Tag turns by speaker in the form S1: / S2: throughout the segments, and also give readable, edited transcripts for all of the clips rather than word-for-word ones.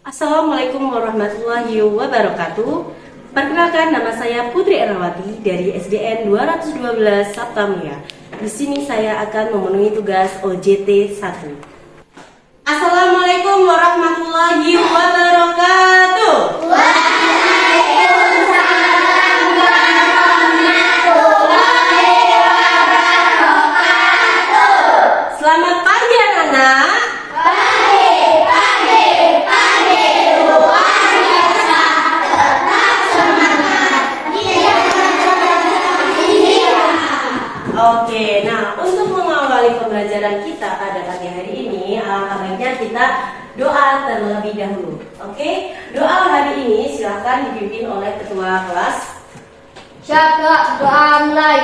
S1: Assalamualaikum warahmatullahi wabarakatuh. Perkenalkan, nama saya Putri Erwati dari SDN 212 Saptamia. Di sini saya akan memenuhi tugas OJT 1. Assalamualaikum warahmatullahi wabarakatuh. Selamat pagi anak-anak. Oke, nah untuk mengawali pembelajaran kita pada pagi hari ini, baiknya kita doa terlebih dahulu. Oke, doa hari ini silahkan dipimpin oleh ketua kelas.
S2: Siapa doa mulai?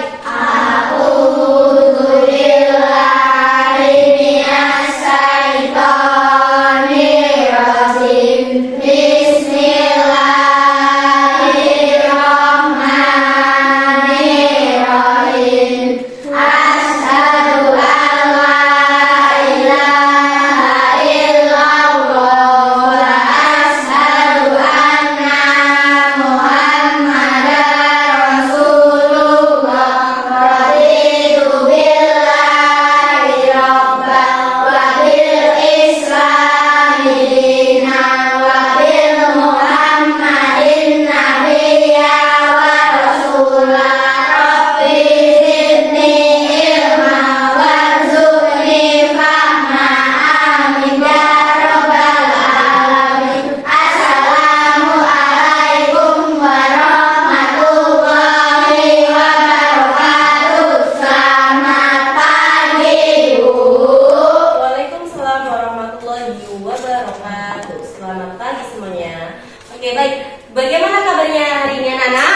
S1: Selamat pagi semuanya. Oke, baik. Bagaimana kabarnya hari ini anak-anak?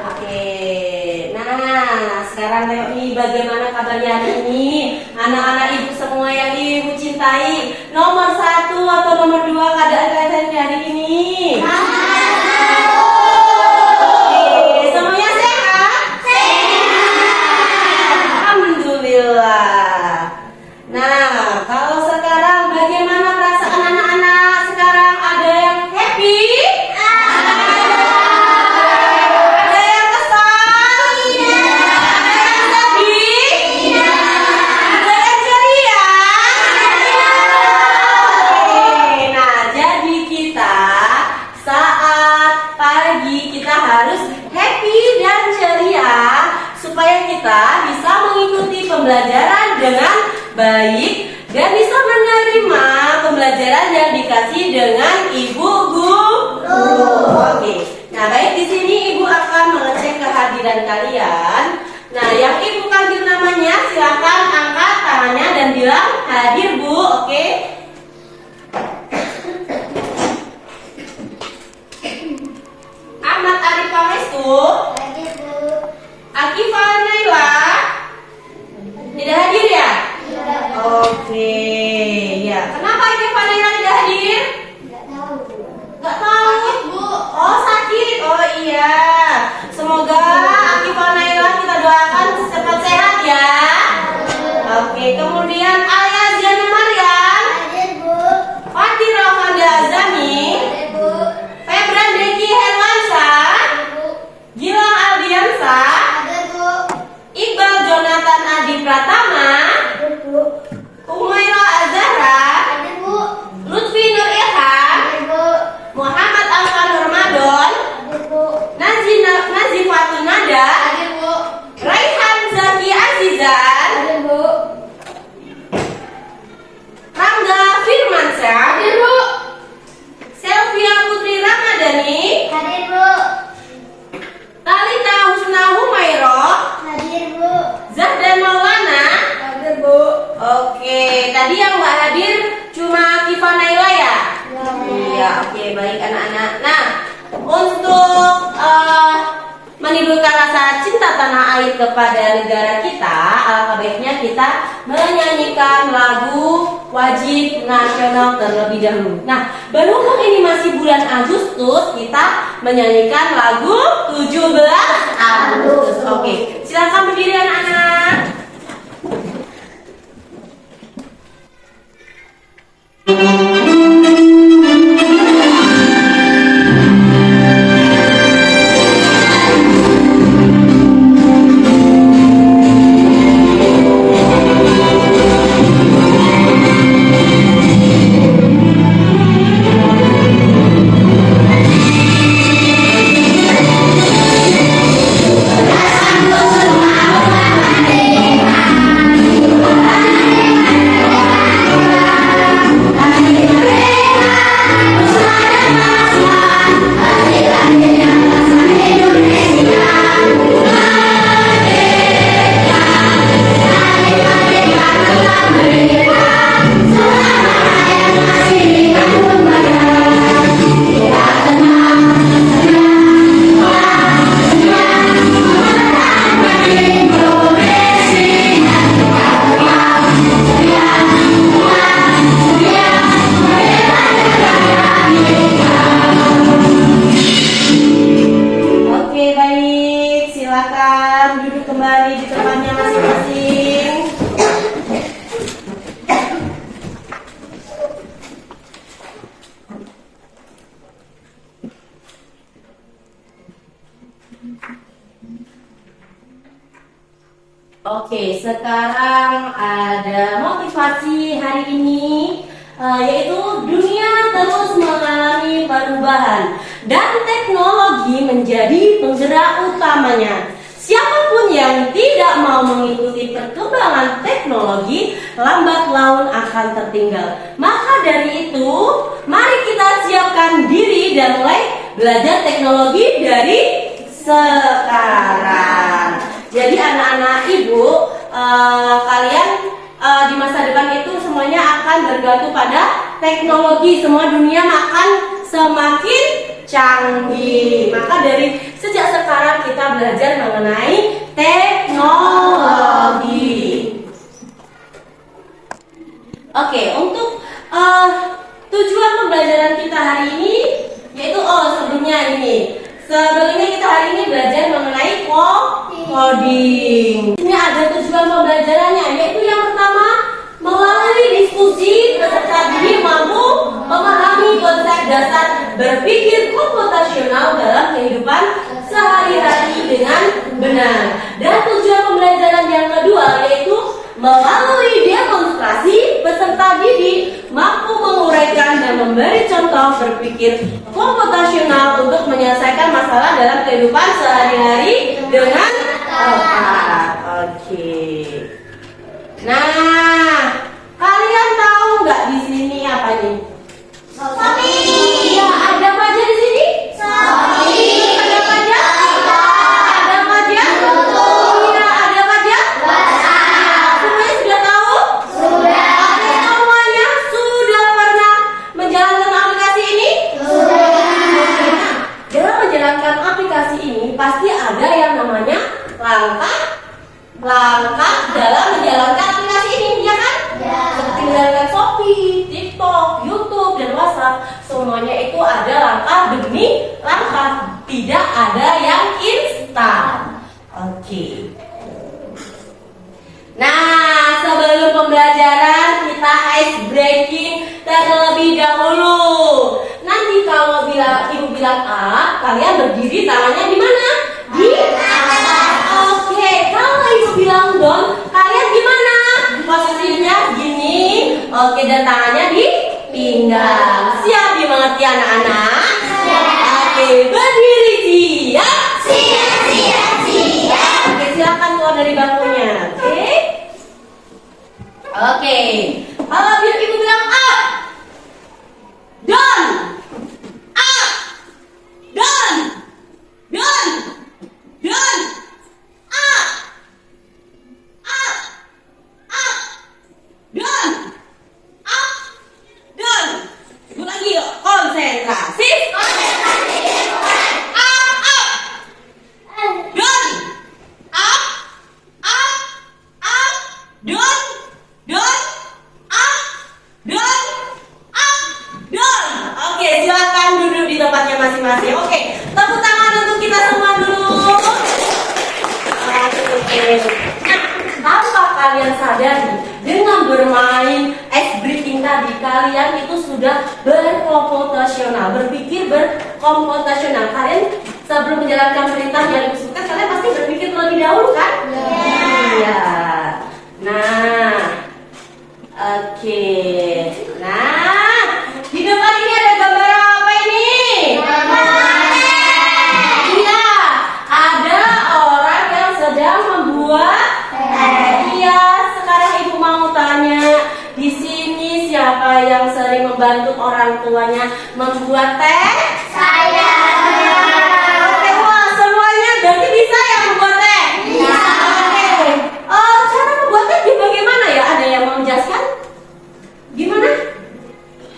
S1: Oke. Nah, sekarang tengok nih bagaimana kabarnya hari ini anak-anak ibu semua yang ibu cintai. Nomor 1 atau nomor 2 keadaan kalian hari ini? Nah, kalau sekarang bagaimana perasaan anak-anak? Sekarang ada yang happy? Ada yang kesal? Ada yang sedih? Ada yang ceria? Oke, nah jadi kita saat pagi kita harus happy dan ceria supaya kita bisa mengikuti pembelajaran dengan baik dan bisa menerima pembelajaran yang dikasih dengan ibu guru. Oke. Nah, baik, di sini ibu akan mengecek kehadiran kalian. Nah, yang ibu panggil namanya silakan angkat tangannya dan bilang hadir, Bu. Oke. Ahmad Arif Pangestu.
S2: Hadir, Bu.
S1: Akifa Naila. Tidak hadir ya? Oke, ya. Kenapa Akifa Naila tidak hadir?
S2: Enggak tahu, Bu.
S1: Gak tahu, Bu. Oh, sakit. Oh iya. Semoga Akifa Naila kita doakan cepat sehat ya. Oke, kemudian Alia Ziana Mariam,
S2: Hadir, Bu.
S1: Fatih Ravanda Azami,
S2: Hadir, Bu.
S1: Febran Deki Hermansa,
S2: Hadir, Bu.
S1: Gilang Aldiansa,
S2: Hadir, Bu.
S1: Iqbal Jonathan Adi Pratama,
S2: Hadir, Bu.
S1: Umaira Azhara,
S2: Hadir, Bu.
S1: Lutfi Nur Ilham,
S2: Hadir, Bu.
S1: Muhammad Alvan Ramadan,
S2: Hadir, Bu.
S1: Nazifatun Nada,
S2: Hadir, Bu.
S1: Raihan Zaki Azizan,
S2: Hadir, Bu.
S1: Rangga Firmansyah,
S2: Hadir, Bu.
S1: Selvia Putri Ramadhani,
S2: Hadir, Bu.
S1: Talita Husna Humairo,
S2: Hadir, Bu.
S1: Zahdan Maulana.
S2: Hadir, Bu.
S1: Oke, tadi yang nggak hadir cuma Kifa Naila ya?
S2: Ya.
S1: Iya, oke, baik anak-anak. Nah, untuk menimbulkan rasa cinta tanah air kepada negara kita, alangkah baiknya kita menyanyikan lagu wajib nasional terlebih dahulu. Nah, berhubung ini masih bulan Agustus, kita menyanyikan lagu 17 Agustus. Oke. silakan duduk kembali di tempatnya masing-masing. Oke, sekarang ada motivasi hari ini, yaitu dunia terus mengalami perubahan dan teknologi menjadi penggerak utamanya. Siapapun yang tidak mau mengikuti perkembangan teknologi, lambat laun akan tertinggal. Maka dari itu, mari kita siapkan diri dan mulai belajar teknologi dari sekarang. Jadi anak-anak ibu, kalian di masa depan itu semuanya akan bergantung pada teknologi. Semua dunia akan semakin canggih. Maka dari sejak sekarang kita belajar mengenai teknologi. Oke, untuk tujuan pembelajaran kita hari ini yaitu sebelumnya kita hari ini belajar mengenai coding. Ini ada tujuan pembelajarannya, yaitu yang pertama, melalui diskusi peserta didik mampu memahami konsep dasar berpikir komputasional dalam kehidupan sehari-hari dengan benar. Dan tujuan pembelajaran yang kedua yaitu melalui demonstrasi peserta didik mampu menguraikan dan memberi contoh berpikir komputasional untuk menyelesaikan masalah dalam kehidupan sehari-hari dengan tepat. Oke. Nah, kalian tahu nggak di sini apa nih?
S2: Sapi.
S1: Iya, ada apa aja di sini?
S2: Sapi.
S1: Ada apa aja? Ada apa aja? Iya, ada apa aja? Semuanya sudah tahu?
S2: Sudah.
S1: Oke, semuanya sudah pernah menjalankan aplikasi ini?
S2: Sudah.
S1: Nah, dalam menjalankan aplikasi ini pasti ada yang namanya langkah dalam menjalankan aplikasi ini, ya kan?
S2: Ya.
S1: Seperti menjalankan Shopee, TikTok, YouTube, dan WhatsApp, semuanya itu ada langkah demi langkah, tidak ada yang instan. Oke. Nah, sebelum pembelajaran kita ice breaking terlebih dahulu. Nanti kalau ibu bilang A, kalian berdiri tangannya di mana? Di atas. Oke, kalau ibu bilang down, kalian gimana? Posisinya gini. Oke, dan tangannya di pinggang. Siap dimengerti anak-anak? Oke, berdiri siap. Oke, silakan keluar dari bangkunya. Oke. Kalau ibu bilang up, down, up, down, down, down, up, up, up, down, up, down. Ibu lagi yuk, konsentrasi. Masing-masing. Oke, tepuk tangan untuk kita semua dulu. Nah, tanpa kalian sadari, dengan bermain ice breaking tadi, kalian itu sudah berkomputasional, berpikir berkomputasional. Kalian sebelum menjalankan perintah yang disukai, kalian pasti berpikir terlebih dahulu, kan? Iya. Nah, oke. Nah, di depan ini ada gambar apa ini? Iya, ada orang yang sedang membuat teh. Iya, sekarang ibu mau tanya, di sini siapa yang sering membantu orang tuanya membuat teh?
S2: Saya.
S1: Oke, wah, semuanya berarti bisa ya membuat teh?
S2: Bisa.
S1: Oke. Cara membuat teh bagaimana ya? Ada yang mau menjelaskan? Gimana?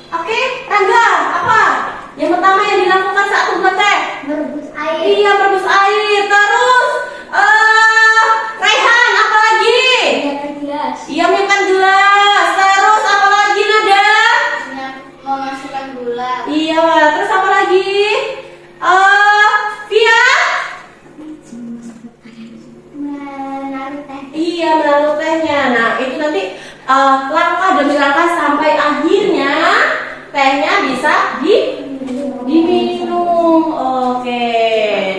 S1: Oke, Rangga, apa? Yang pertama yang dilakukan saat membuat teh?
S2: Merebus air.
S1: Iya, merebus air. Terus, Raihan, apa lagi?
S2: Menyiapkan gelas.
S1: Iya, menyiapkan gelas. Terus, apa lagi, Nada?
S2: Memasukkan gula.
S1: Iya, terus apa lagi? ya menaruh tehnya. Nah, itu nanti langkah demi langkah sampai akhirnya tehnya bisa diminum. Oke.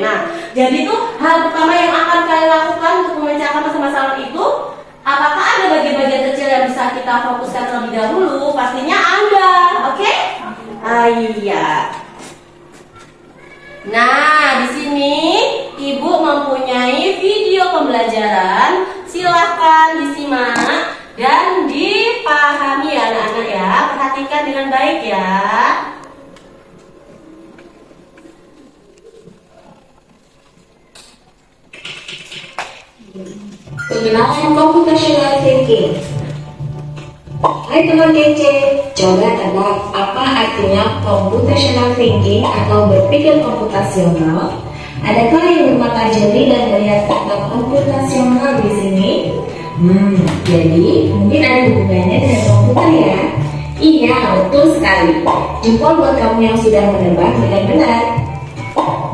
S1: Nah, jadi tuh hal pertama yang akan kalian lakukan untuk memecahkan masalah itu, apakah ada bagian-bagian kecil yang bisa kita fokuskan terlebih dahulu? Pastinya ada, oke? Iya. Nah, di sini Ibu mempunyai video pembelajaran. Silahkan disimak dan dipahami ya anak-anak ya. Perhatikan dengan baik ya.
S3: Pengenalan computational thinking. Hai teman kece, coba tebak apa artinya computational thinking atau berpikir komputasional? Adakah yang bermata jeli dan melihat kata komputasional di sini? Jadi mungkin ada hubungannya dengan komputer ya? Iya, betul sekali. Jempol buat kamu yang sudah menebak dengan benar.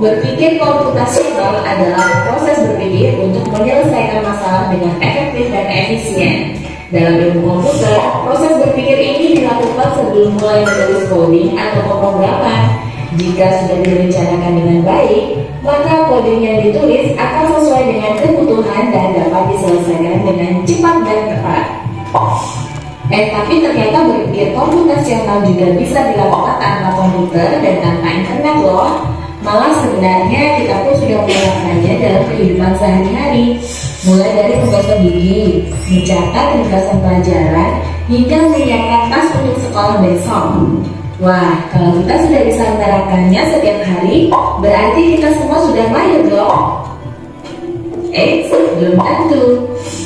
S3: Berpikir komputasional adalah proses berpikir untuk menyelesaikan masalah dengan efektif dan efisien. Dalam ilmu komputer, proses berpikir ini dilakukan sebelum mulai menulis coding atau pemrograman. Jika sudah direncanakan dengan baik, maka coding yang ditulis akan sesuai dengan kebutuhan dan dapat diselesaikan dengan cepat dan tepat. Tapi ternyata berpikir komputasional juga bisa dilakukan tanpa komputer dan tanpa internet loh. Malah sebenarnya kita pun sudah melakukannya dalam kehidupan sehari-hari, mulai dari menggosok gigi, mencatat ringkasan pelajaran, hingga menyiapkan tas untuk sekolah besok. Wah, kalau kita sudah bisa menerapkannya setiap hari, berarti kita semua sudah mahir dong. Belum tentu.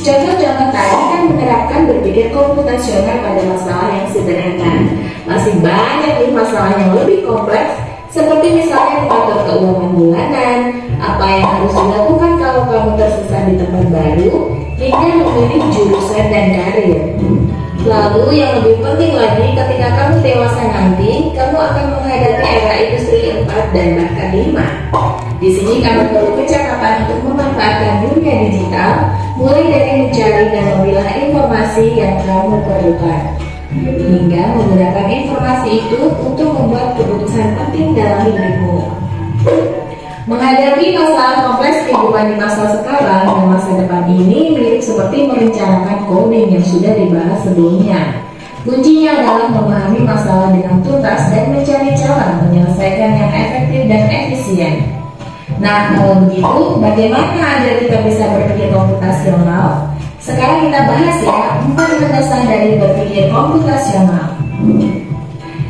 S3: Contoh-contoh tadi kan menerapkan berpikir komputasional pada masalah yang sederhana. Masih banyak nih masalah yang lebih kompleks, seperti misalnya mengatur keuangan bulanan, apa yang harus dilakukan kalau kamu tersesat di tempat baru, hingga memilih jurusan dan karir. Lalu yang lebih penting lagi, ketika kamu dewasa nanti, kamu akan menghadapi era industri 4 dan bahkan 5. Di sini kamu perlu kecakapan untuk memanfaatkan dunia digital, mulai dari mencari dan memilah informasi yang kamu perlukan, hingga menggunakan informasi itu untuk membuat keputusan penting dalam hidupmu. Menghadapi masalah kompleks kehidupan di masa sekarang dan masa depan ini mirip seperti merencanakan coding yang sudah dibahas sebelumnya. Kuncinya adalah memahami masalah dengan tuntas dan mencari cara menyelesaikan yang efektif dan efisien. Nah, kalau begitu, bagaimana agar kita bisa berpikir komputasional? Sekarang kita bahas ya 4 landasan dari berpikir komputasional.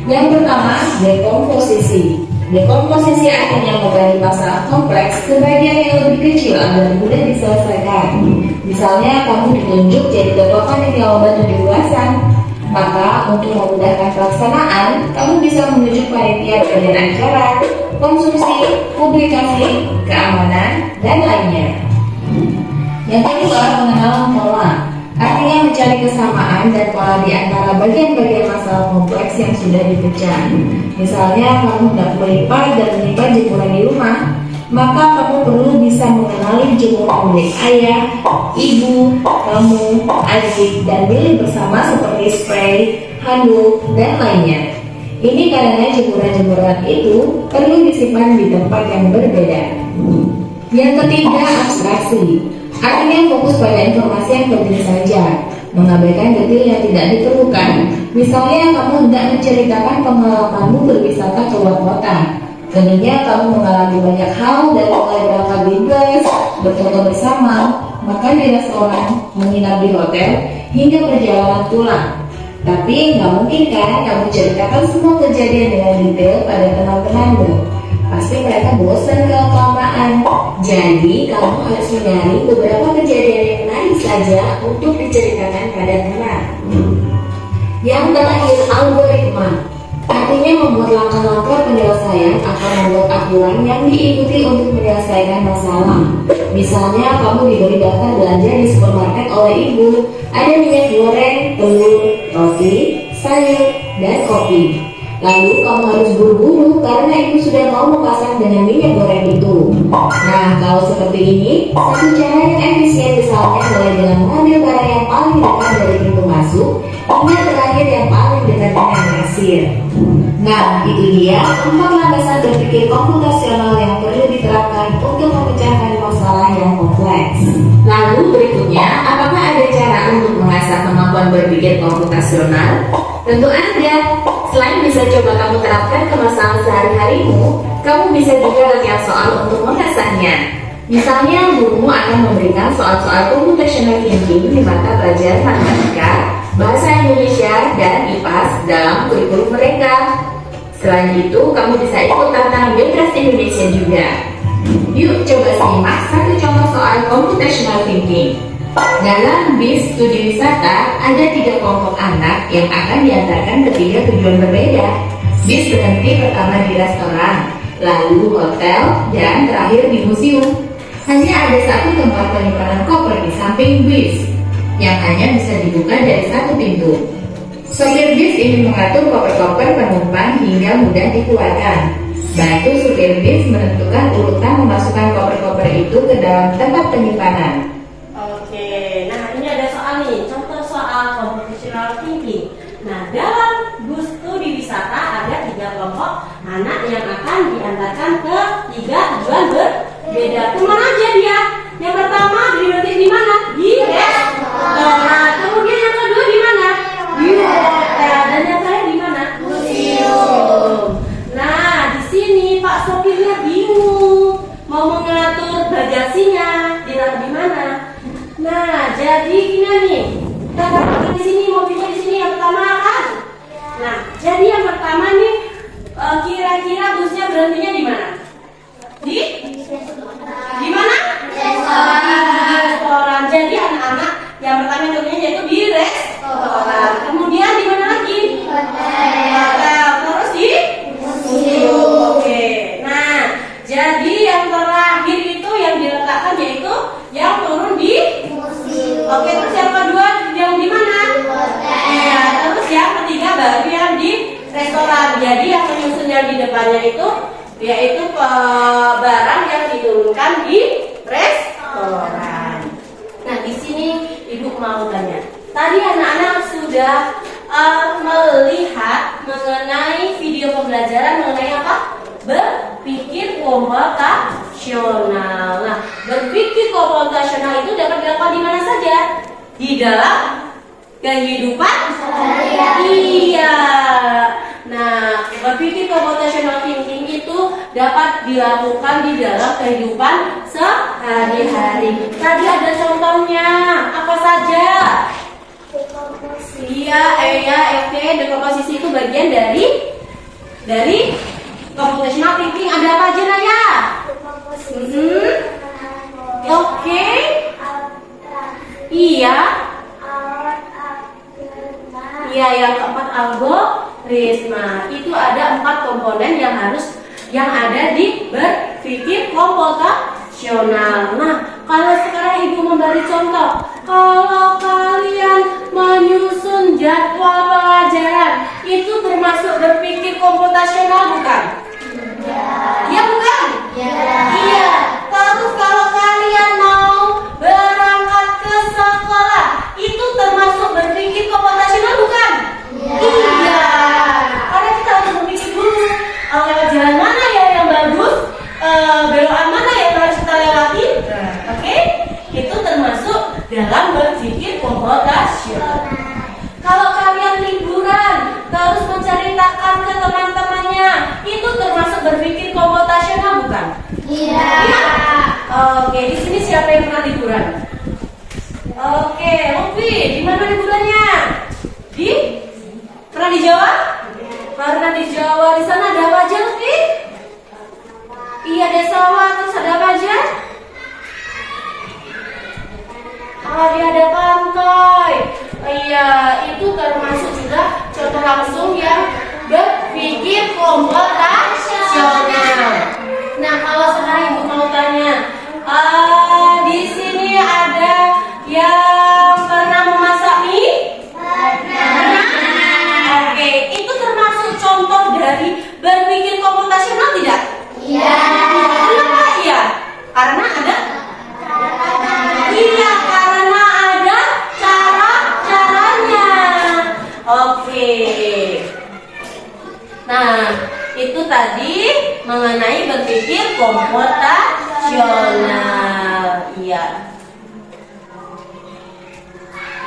S3: Yang pertama, dekomposisi. Dekomposisi artinya membagi masalah kompleks ke bagian yang lebih kecil agar mudah diselesaikan. Misalnya kamu ditunjuk jadi ketua panitia lomba 17-an, maka untuk memudahkan pelaksanaan, kamu bisa menunjuk panitia bagian acara, konsumsi, publikasi, keamanan, dan lainnya. Yang kedua, pengenalan pola. Artinya mencari kesamaan dan pola di antara bagian-bagian masalah kompleks yang sudah dipecah. Misalnya kamu hendak melipat dan menyimpan jemuran di rumah, maka kamu perlu bisa mengenali jemuran milik ayah, ibu, kamu, adik, dan milik bersama seperti spray, handuk, dan lainnya. Ini karena jemuran-jemuran itu perlu disimpan di tempat yang berbeda. Yang ketiga, abstraksi. Artinya fokus pada informasi yang penting saja, mengabaikan detail yang tidak diperlukan. Misalnya kamu hendak menceritakan pengalamanmu berwisata ke luar kota. Tentunya kamu mengalami banyak hal dari mulai berangkat di bus, berfoto bersama, makan di restoran, menginap di hotel, hingga perjalanan pulang. Tapi nggak mungkin kan kamu ceritakan semua kejadian dengan detail pada teman-temanmu. Pasti mereka bosan kalau kelamaan. Jadi kamu harus mencari beberapa kejadian yang menarik saja untuk diceritakan pada teman. Yang terakhir, algoritma. Artinya membuat langkah-langkah penyelesaian akan membuat aturan yang diikuti untuk menyelesaikan masalah. Misalnya kamu diberi daftar belanja di supermarket oleh ibu. Ada minyak goreng, telur, roti, sayur, dan kopi. Lalu kamu harus buru-buru karena ibu sudah mau memasak dengan minyak goreng itu. Nah, kalau seperti ini, satu cara yang efisien misalnya mulai dengan mengambil barang yang paling dekat dari pintu masuk hingga terakhir yang paling dekat dengan kasir. Nah, itu dia 4 landasan berpikir komputasional yang perlu diterapkan untuk memecahkan masalah yang kompleks. Lalu berikutnya, apakah ada cara untuk mengasah kemampuan berpikir komputasional? Tentu ada. Selain bisa coba kamu terapkan ke masalah sehari-harimu, kamu bisa juga latihan soal untuk mengasahnya. Misalnya, gurumu akan memberikan soal-soal computational thinking di mata pelajaran matematika, bahasa Indonesia, dan IPAS dalam kurikulum mereka. Selain itu, kamu bisa ikut tantangan Bebas Indonesia juga. Yuk coba simak satu contoh soal computational thinking. Dalam bis studi wisata, ada 3 kelompok anak yang akan diantarkan ke 3 tujuan berbeda. Bis berhenti pertama di restoran, lalu hotel, dan terakhir di museum. Hanya ada satu tempat penyimpanan koper di samping bis, yang hanya bisa dibuka dari satu pintu. Sopir bis ingin mengatur koper-koper penumpang hingga mudah dikeluarkan. Bantu supir bis menentukan urutan memasukkan koper-koper itu ke dalam tempat penyimpanan.
S1: Oke, nah ini ada soal nih, contoh soal computational thinking. Nah, dalam bus studi wisata ada 3 kelompok anak yang akan diantarkan ke 3 tujuan berbeda. Kemana aja dia? Yang pertama berhenti di mana? Di restoran. Kemudian yang kedua di mana? Di hotel. Dan yang terakhir di mana? Museum. Nah, di sini Pak sopirnya bingung mau mengatur bagasinya ditaruh di mana. Nah, jadi gini nih. Kita di sini, mobilnya di sini yang pertama kan? Nah, jadi yang pertama nih kira-kira busnya berhentinya di mana? Di mana? Restoran. Jadi anak-anak yang pertama contohnya yaitu di restoran. Kemudian di mana lagi? Hotel. Terus di museum. Oke. Nah, jadi yang terakhir itu yang diletakkan yaitu yang turun di museum. Oke, terus yang kedua yang di mana? Ya, terus yang ketiga baru yang di restoran. Jadi yang menyusun yang di depannya itu yaitu barang yang diturunkan di restoran. Nah, di sini Ibu mau tanya. Tadi anak-anak sudah melihat mengenai video pembelajaran mengenai apa? Berpikir komputasional. Nah, berpikir komputasional itu dapat dilakukan di mana saja? Di dalam kehidupan iya. Nah, berpikir computational thinking itu dapat dilakukan di dalam kehidupan sehari-hari. Tadi ada contohnya, apa saja? Iya, oke. Dekomposisi itu bagian dari computational thinking. Ada apa aja, Naya? Oke. Iya. Iya, yang keempat algoritma. Itu ada 4 komponen yang ada di berpikir komputasional. Nah, kalau sekarang Ibu memberi contoh, kalau kalian menyusun jadwal pelajaran, itu termasuk berpikir komputasional bukan? Ya bukan? Iya. Terus kalau kalian mau berangkat ke sekolah, itu termasuk berpikir komputasional bukan? Iya. Karena kita harus berpikir dulu, lewat jalan mana ya yang bagus, belokan mana yang harus kita lewati. Oke? Itu termasuk dalam berpikir komputasional. Kalau kalian liburan terus menceritakan ke teman-temannya, itu termasuk berpikir komputasional bukan? Iya. Oke, di sini siapa yang pernah liburan? Oke, Lutfi, di mana liburannya? Pernah di Jawa? Pernah di Jawa. Di sana ada apa aja, Lutfi? Iya, ada sawah. Terus ada apa aja? Ada pantai. Iya, itu termasuk juga contoh langsung yang berpikir komputasional. Nah, kalau sekarang Ibu mau tanya, di sini ada yang pernah memasak mie? Pernah. Oke, itu termasuk contoh berpikir komputasional. Iya.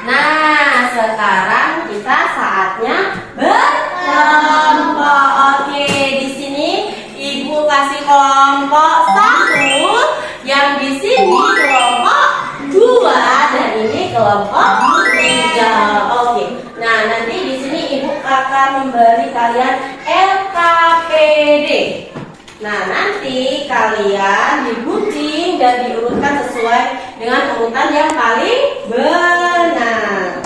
S1: Nah, sekarang kita saatnya berkelompok. Oke, di sini Ibu kasih kelompok 1, yang di sini kelompok 2, dan ini kelompok 3. Oke. Nah, nanti di sini Ibu akan memberi kalian LKPD. Nah, nanti kalian digunting dan diurutkan sesuai dengan urutan yang paling benar.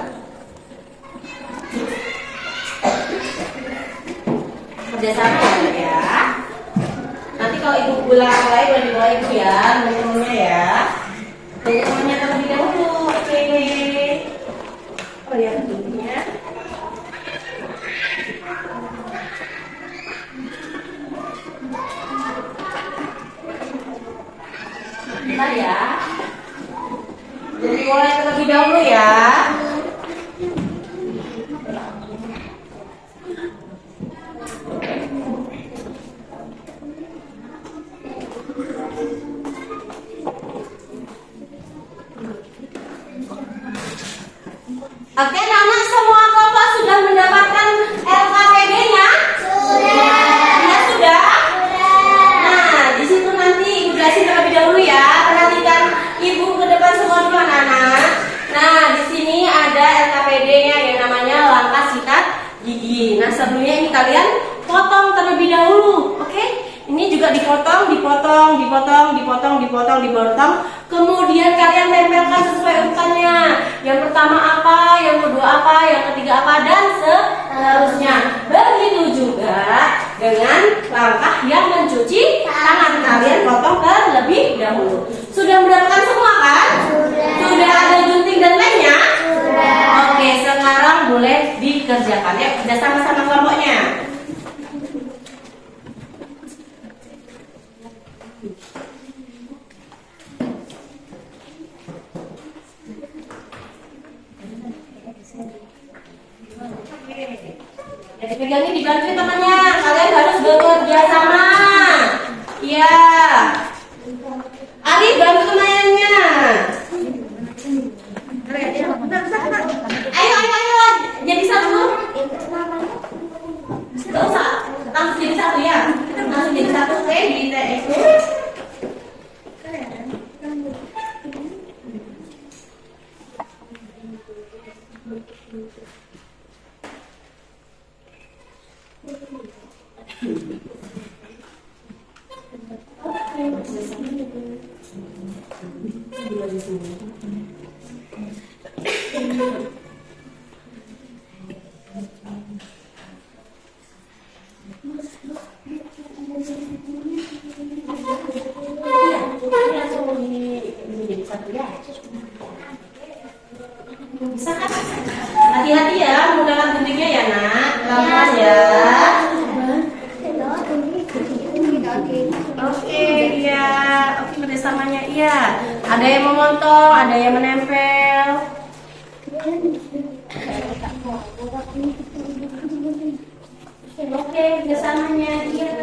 S1: Kerjasama ya. Nanti kalau Ibu mulai Ibu ya, teman-temannya ya. Teman-temannya terlebih dahulu. Oke. Oh ya, bentuknya. Bentar ya. Jadi mulai terlebih dahulu ya. Oke, anak semua kelompok sudah mendapatkan LKPD-nya? Sudah. Ya, sudah? Nah, di situ nanti Ibu jelasin terlebih dahulu ya. Perhatikan Ibu ke depan semua dulu anak-anak. Nah, di sini ada LKPD-nya yang namanya langkah sikat gigi. Nah, sebelumnya ini kalian potong terlebih dahulu. Oke? Ini juga dipotong. Kemudian kalian tempelkan sesuai urutannya. Yang pertama apa, yang kedua apa, yang ketiga apa, dan seterusnya. Begitu juga dengan langkah yang mencuci tangan. Kalian potong terlebih dahulu. Sudah mendapatkan semua kan? Sudah ada gunting dan lemnya? Sudah. Oke, sekarang boleh dikerjakan ya. Kerja sama-sama kelompoknya. Jadi pegangin, dibantuin temannya. Kalian harus bekerja sama. Iya. Ali, bantu temannya. Ayo. Jadi satu. Gak usah. Langsung jadi satu ya. Langsung jadi satu. Oke, di TX. Bisa kan? Hati-hati ya menggunakan guntingnya ya nak. Pelan-pelan ya. Oke, iya. Oke, kerjasamanya iya. Ada yang memotong, ada yang menempel. Oke, kerjasamanya iya.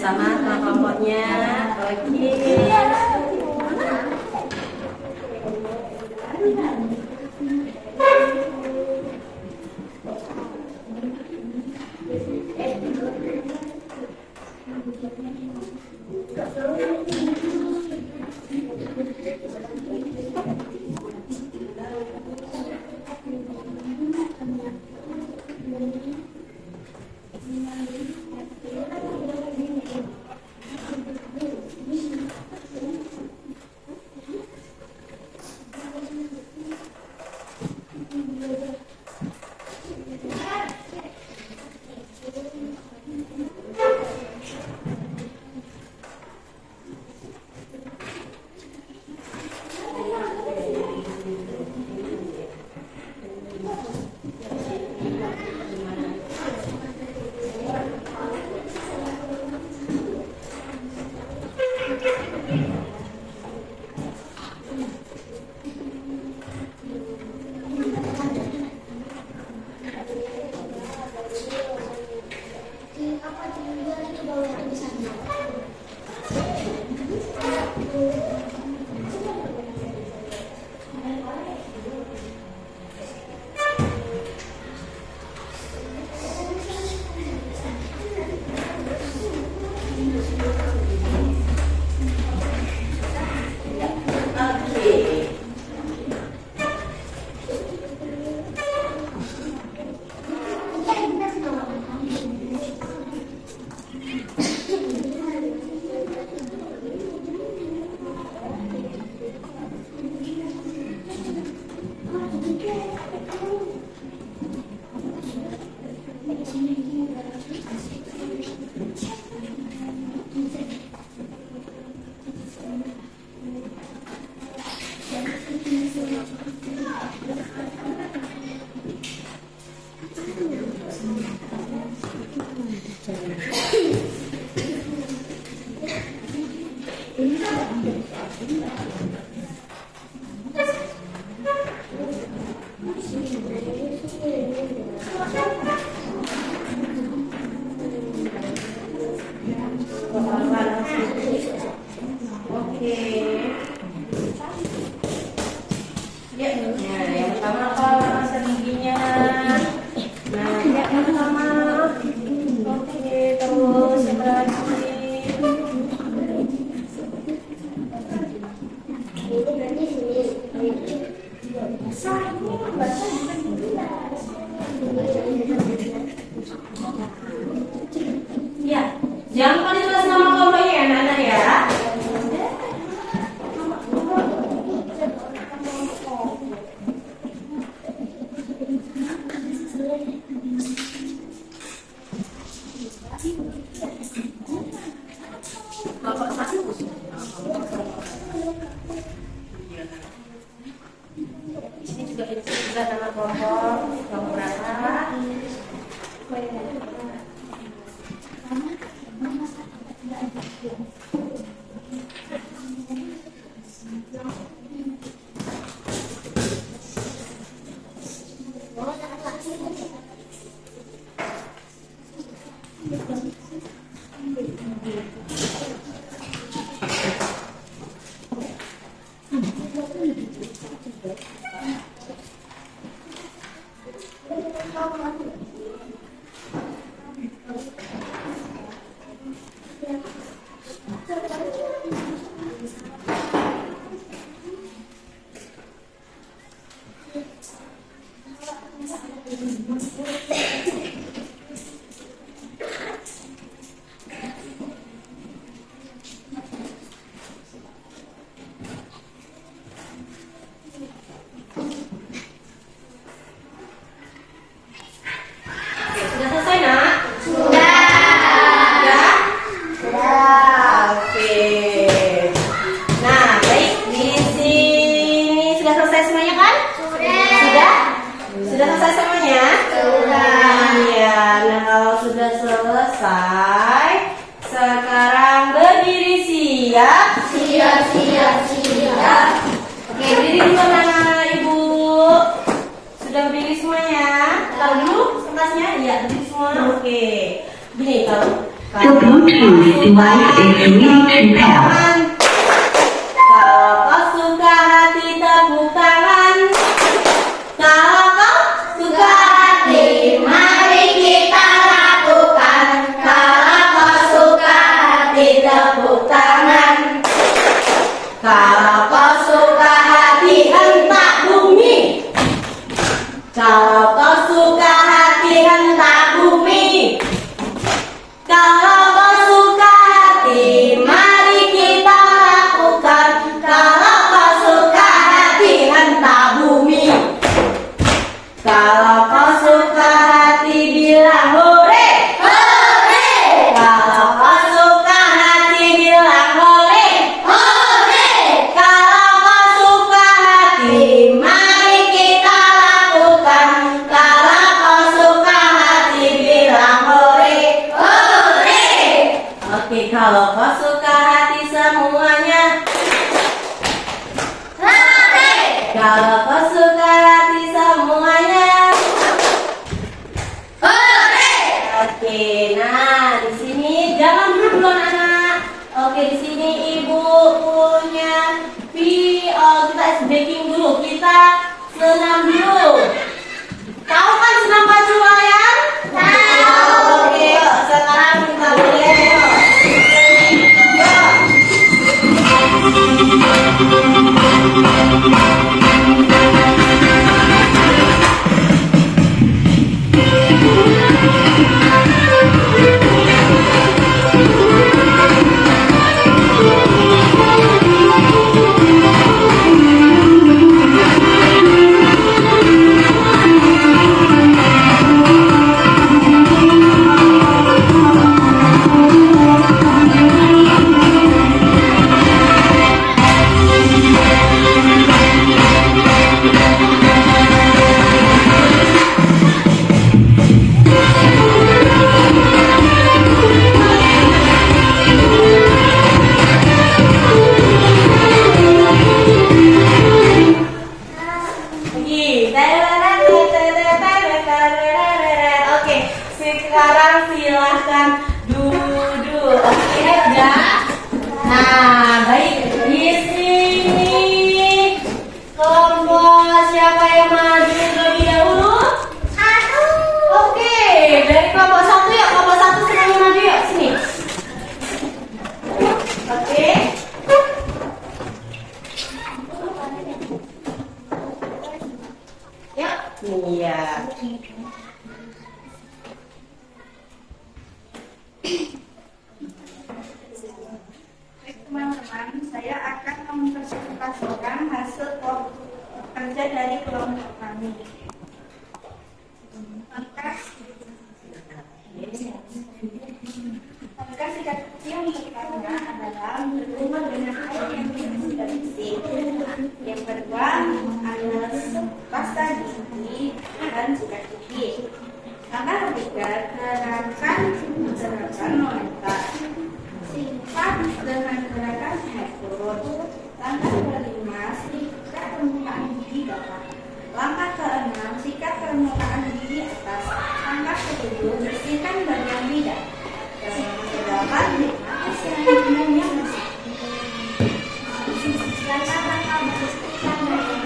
S1: sama kelompoknya. Oke. Oke. Ya, yang pertama apa rasa giginya? Nah, ya yang pertama. Oke, terus yang terakhir.
S2: Itu berarti sini.
S1: Ya, jangan lupa ditulis nama kelompoknya ya, anak-anak ya. Kelompok satu. Ini juga nama kelompok berapa? Sudah selesai, Nak? Sudah? Oke. Nah, baik. Di sini sudah selesai semuanya kan? Sudah? Sudah selesai semuanya? Iya. Nah, kalau sudah selesai, sekarang berdiri siap.
S2: Siap.
S1: Oke, berdiri dulu anak-anak ibu. Sudah berdiri semuanya? Taruh dulu kertasnya? Iya, berdiri semua. Oke. Gini,
S4: The Bluetooth device is ready to pair.
S1: Kalau kau suka hati tepuk tangan. Kalau kau suka hati, mari kita lakukan. Kalau kau suka hati tepuk tangan. Kalau kau suka hati hentak bumi. Kalau kau suka hati hentak bumi. Kalau kau suka hati, mari kita lakukan. Kalau kau suka hati, hentak bumi. Kalau kau suka hati, bilang hore, hore. Kalau kau suka hati, bilang hore, hore. Kalau kau suka hati, mari kita lakukan. Kalau kau suka hati, bilang hore, hore. Oke, kalau kau suka hati semuanya. Hore. Kalau kau suka hati semuanya. Hore. Oke, nah di sini jangan dulu anak. Oke, di sini ibu punya kita baking dulu. Kita senam dulu. Tahu kan senam pacu wayang? Tahu. Oke, sekarang kita mulai. Oke, sekarang silahkan duduk. Oke ya. Nah, baik. Di sini kelompok siapa yang maju lebih dahulu? Aku. Oke, dari kelompok satu ya. Kelompok satu semuanya maju yuk sini. Oke. Ya, iya.
S5: Teman-teman, saya akan mempresentasikan hasil kerja dari kelompok kami. Maka sikat yang pertama adalah berhubungan dengan air yang bersih. Yang kedua adalah pasta gigi dan sikat gigi. Langkah ketiga, gerakan melempar. Simpan dengan gerakan hekut. Langkah kelima, sikat permukaan gigi bawah. Langkah keenam, sikat permukaan gigi atas. Langkah ketujuh, bersihkan bagian lidah. Dan yang kedelapan, nikmati selanjutnya bersih.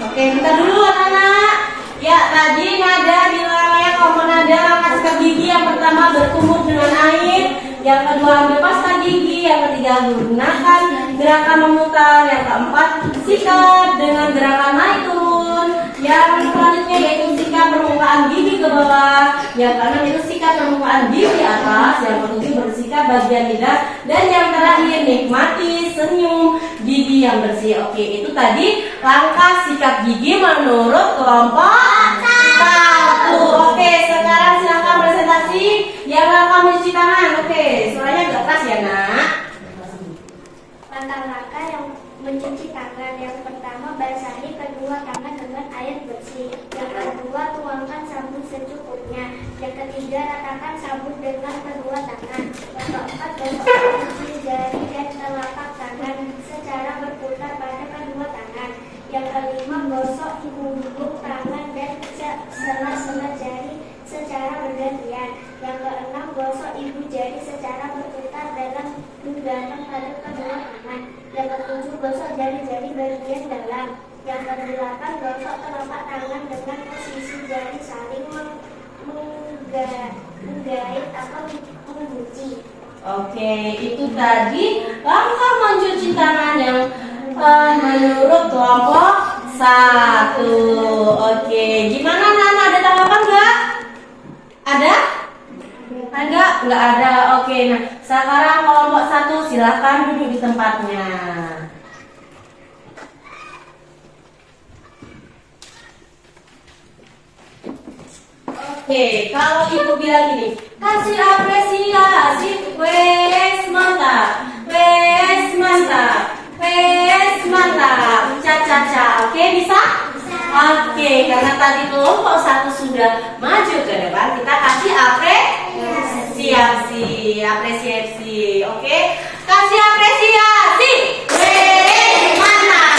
S1: Oke, kita dulu anak-anak. Ya, tadi nada bilangnya kalau nada langkah sikat gigi yang pertama berkumur dengan air, yang kedua ambil pasta gigi, yang ketiga gunakan gerakan memutar, yang keempat sikat dengan gerakan naik turun, yang selanjutnya yaitu sikat permukaan gigi ke bawah, yang keenam itu sikat permukaan gigi atas, yang ketujuh bersikat bagian lidah, dan yang terakhir nikmati senyum gigi yang bersih. Oke, itu tadi langkah sikat gigi menurut kelompok satu. Oke, sekarang silakan presentasi yang akan mencuci tangan. Oke, suaranya agak keras ya nak.
S2: Langkah-langkah yang mencuci tangan. Yang pertama, basahi kedua tangan dengan air bersih. Yang kedua, tuangkan sabun secukupnya. Yang ketiga, ratakan sabun dengan kedua tangan. Yang keempat, gosok gigi jari dan telapak tangan secara berputar pada kedua tangan. Yang kelima, gosok punggung tangan dan sela-sela jari secara bergantian. Yang keenam, gosok ibu jari secara bergantian. sebentar dalam menggunakan pada kedua tangan. Yang ketujuh, gosok jari-jari bagian dalam. Yang kedelapan, gosok telapak tangan dengan posisi jari saling menggait atau mengunci.
S1: Oke, itu tadi langkah mencuci tangan yang menurut kelompok 1. Oke, gimana Nana, ada tanggapan nggak? Ada? Nggak ada. Oke, nah sekarang kelompok 1 silahkan duduk di tempatnya. Oke, kalau ibu bilang gini, kasih apresiasi, wes mantap, caca. Oke, bisa? Oke, karena tadi kelompok 1 sudah maju ke depan, kita kasih apresiasi. Oke, kasih apresiasi. Wes mantap.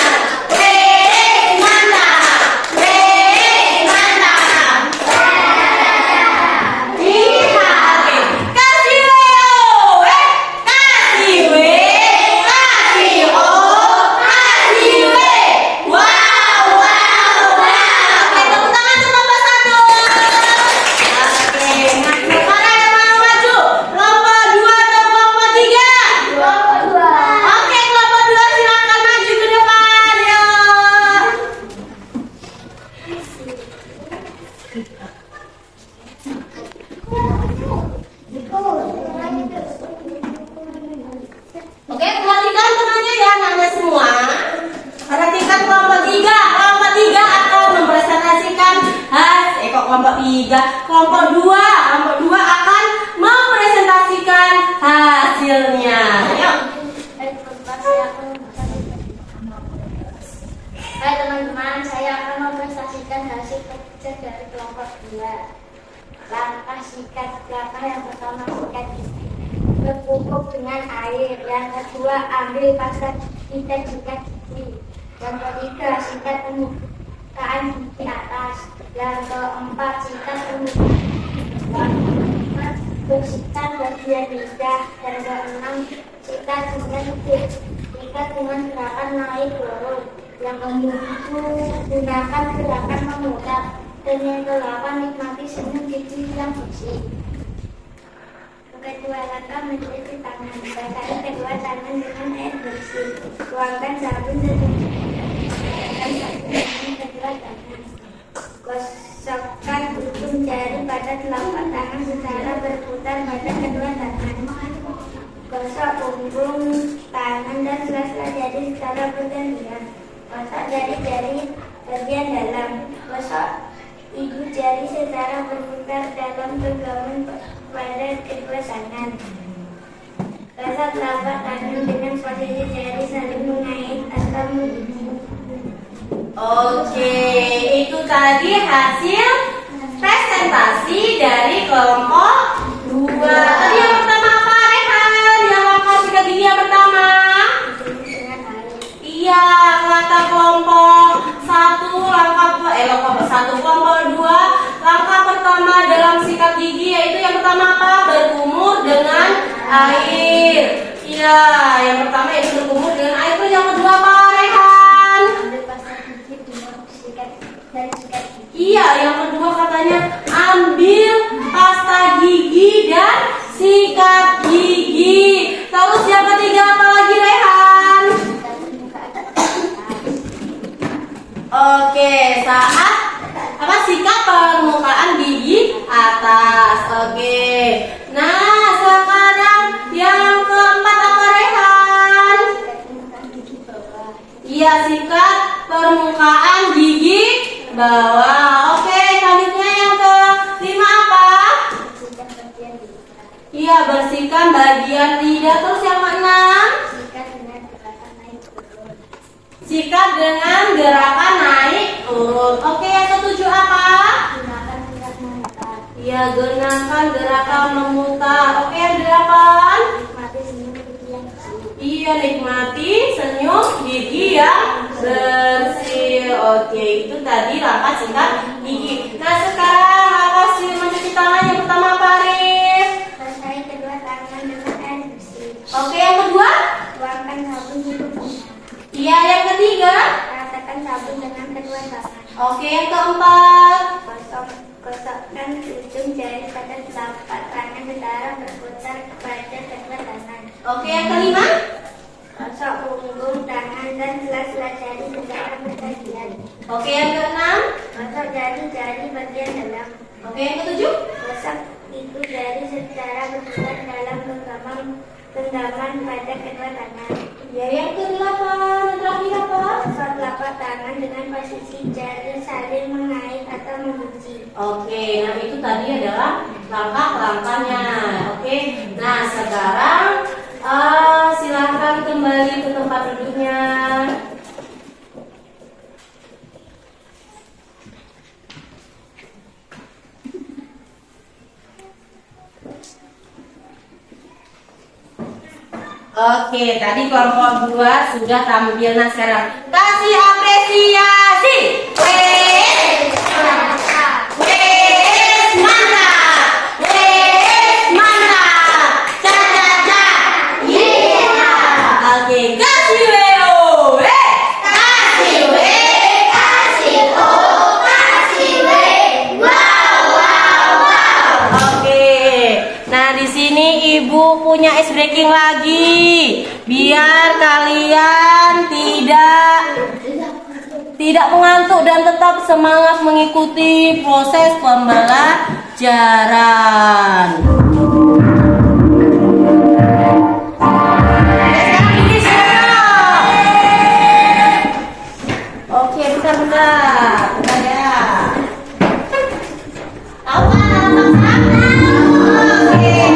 S1: Oke, perhatikan temannya ya, nanya semua. Perhatikan kelompok 3. Kelompok 3 akan mempresentasikan kelompok 3. Kelompok 2 akan mempresentasikan hasilnya. Ayo.
S2: Hai teman-teman, saya akan mempresentasikan hasil kerja dari kelompok 2. Langkah sikat. Langkah yang pertama, sikat gigi. Berpupuk dengan air. Yang kedua, ambil pasta kita sikat gigi. Yang ketiga, sikat permukaan gigi atas. Yang keempat, sikat permukaan. Bersihkan bagian lidah. Yang keenam, sikat dengan gerakan naik turun. Yang ketujuh, gunakan gerakan memutar. Dan yang ke-8, nikmati senyum gigi yang bersih. Kedua, langkah mencuci tangan. Basahi kedua tangan dengan air bersih. Tuangkan sabun dan kedua tangan. Gosokkan ujung jari pada telapak tangan secara berputar pada kedua tangan. Gosok punggung tangan dan sela-sela jari secara bergantian. Gosok jari-jari bagian dalam. Gosok ibu jari secara berputar dalam genggaman pada kedua tangan. Gosok telapak tangan dengan posisi jari saling mengait atau mengunci.
S1: Oke, itu tadi hasil presentasi dari kelompok 2. Tadi yang pertama apa, Rehan? Yang langkah sikat gigi yang pertama? Iya, kata kelompok 1, kelompok 2, langkah pertama dalam sikat gigi yaitu yang pertama apa? Berkumur dengan air. Iya, yang pertama itu berkumur dengan air. Itu yang kedua apa, Rehan? Iya, yang kedua katanya ambil pasta gigi dan sikat gigi. Terus yang ketiga apa lagi, Rehan? Oke, saat sikat permukaan gigi atas. Oke. Nah, sekarang yang keempat apa, Rehan? Iya, sikat permukaan gigi bawah. Oke, selanjutnya yang kelima apa? Iya, bersihkan bagian lidah. Terus yang keenam? Sikat dengan gerakan naik turun. Oke, yang ketujuh apa? Iya, gunakan gerakan memutar. Oke, yang delapan? Iya, nikmati senyum gigi yang bersih. Oke, itu tadi langkah sikat gigi. Nah, sekarang langkah mencuci tangan yang pertama apa, Arif?
S2: Basahi kedua tangan dengan air bersih.
S1: Oke, yang keempat.
S2: Kosongkan ujung jari pada telapak tangan secara berputar pada kedua tangan.
S1: Oke, yang kelima.
S2: Kosok punggung tangan dan sela-sela jari secara bergantian.
S1: Oke, yang keenam.
S2: Kosok jari-jari bagian dalam.
S1: Oke, yang ketujuh.
S2: Gosok ibu jari secara berputar dalam genggaman pada kedua tangan.
S1: Ya, yang kedelapan. Yang terakhir apa?
S2: Gosok telapak tangan dengan posisi jari saling mengait atau mengunci.
S1: Oke, nah itu tadi adalah langkah-langkahnya. Oke, nah sekarang silahkan kembali ke tempat duduknya. Oke, tadi kelompok 2 sudah tampil. Nah sekarang kasih apresiasi. Wes mantap. Wes mantap. Caca. Iya. Oke, kasih weo. Kasih we. Kasih o. Kasih we. Wow. Oke. Nah, di sini Ibu punya ice breaking lagi. Biar kalian tidak mengantuk dan tetap semangat mengikuti proses pembelajaran. Oke, bentar ya. Tahu kan? Oke.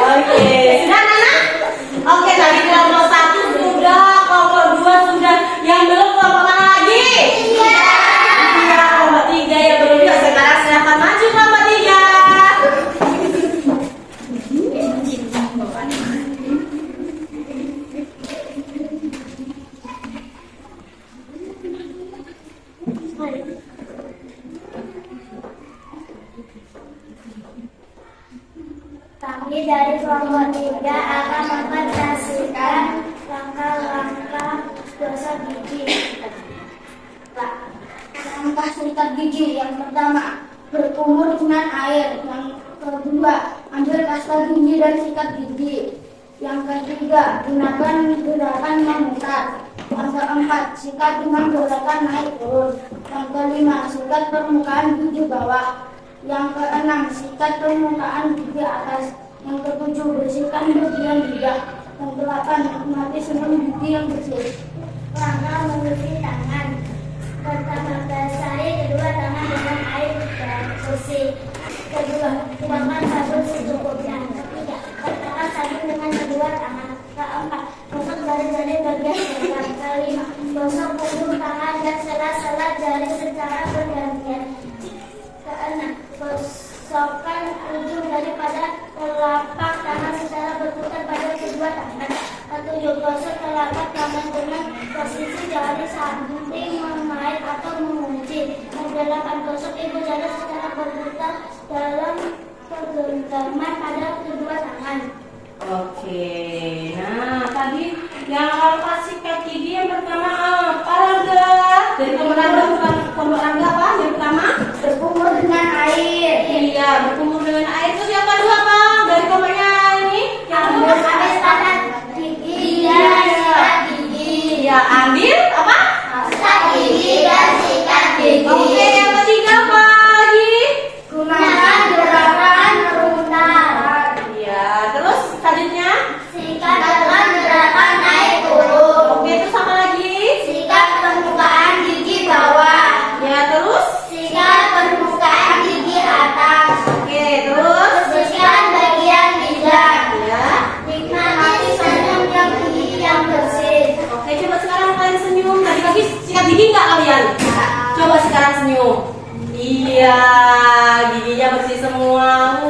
S1: Oke, sudah Nana?
S2: Kami dari kelompok 3 akan mempresentasikan langkah-langkah gosok gigi. Langkah sikat gigi yang pertama, berkumur dengan air. Yang kedua, ambil pasta gigi dan sikat gigi. Yang ketiga, gunakan gerakan memutar. Yang keempat, sikat dengan gerakan naik turun. Yang kelima, sikat permukaan gigi bawah. Yang keenam, sikat permukaan gigi atas. Yang ketujuh, bersihkan bagian lidah. Yang delapan, nikmati seluruh gigi yang bersih. Langkah mencuci tangan. Pertama, basahi kedua tangan dengan air dan bersih. Kedua, tuangkan sabun secukupnya. Ketiga, letakkan sabun dengan kedua tangan. Keempat, gosok jari-jari bagian dalam. Kelima, gosok punggung tangan dan sela-sela jari secara bergantian. Keenam, gosokkan ujung daripada telapak tangan secara berputar pada kedua tangan. Ketujuh, gosok telapak tangan dengan posisi jari samping mengait atau mengunci. Kedelapan, gosok ibu jari secara berputar dalam penggenggaman pada kedua tangan.
S1: Oke, nah tadi yang langkah sikat gigi yang pertama apa, Rangga? Dari kelompok Rangga apa? Yang pertama?
S2: Berkumur dengan air.
S1: Iya, berkumur dengan air. Terus yang kedua apa? Dari kelompoknya ini? Yang kedua?
S2: Ambil pasta gigi dan sikat gigi.
S1: Iya, ambil apa?
S2: Pasta gigi dan sikat gigi.
S1: Oke, yang ketiga apa lagi?
S2: Gunakan gerakan memutar.
S1: Iya, terus selanjutnya?
S2: Sikat dengan gerakan naik turun.
S1: Oke, terus apa lagi?
S2: Sikat permukaan gigi bawah.
S1: Ya, terus?
S2: Sikat permukaan gigi atas.
S1: Oke, terus?
S2: Bersihkan bagian lidah.
S1: Ya.
S2: Nikmati senyum gigi yang bersih.
S1: Oke, coba sekarang kalian senyum. Tadi pagi sikat gigi nggak kalian? Coba sekarang senyum. Iya, giginya bersih semua.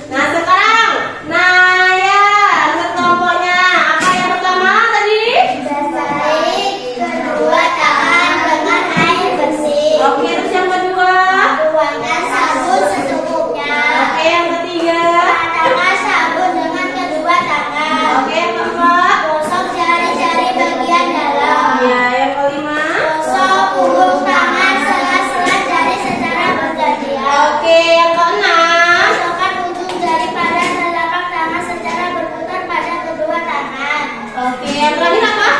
S1: Nah, sekarang Naya, lihat kelompoknya. Apa yang pertama tadi?
S2: Basahi kedua tangan dengan air bersih.
S1: Oke, terus yang kedua?
S2: Tuangkan sabun secukupnya.
S1: Oke, yang ketiga?
S2: Ratakan sabun dengan kedua tangan.
S1: Oke, yang keempat?
S2: Gosok jari-jari bagian dalam.
S1: Iya, yang kelima?
S2: Gosok punggung tangan sela-sela jari secara bergantian.
S1: Oke, yang keenam?
S2: Gosokkan ujung jari pada telapak tangan secara berputar pada kedua tangan.
S1: Oke, yang terakhir apa?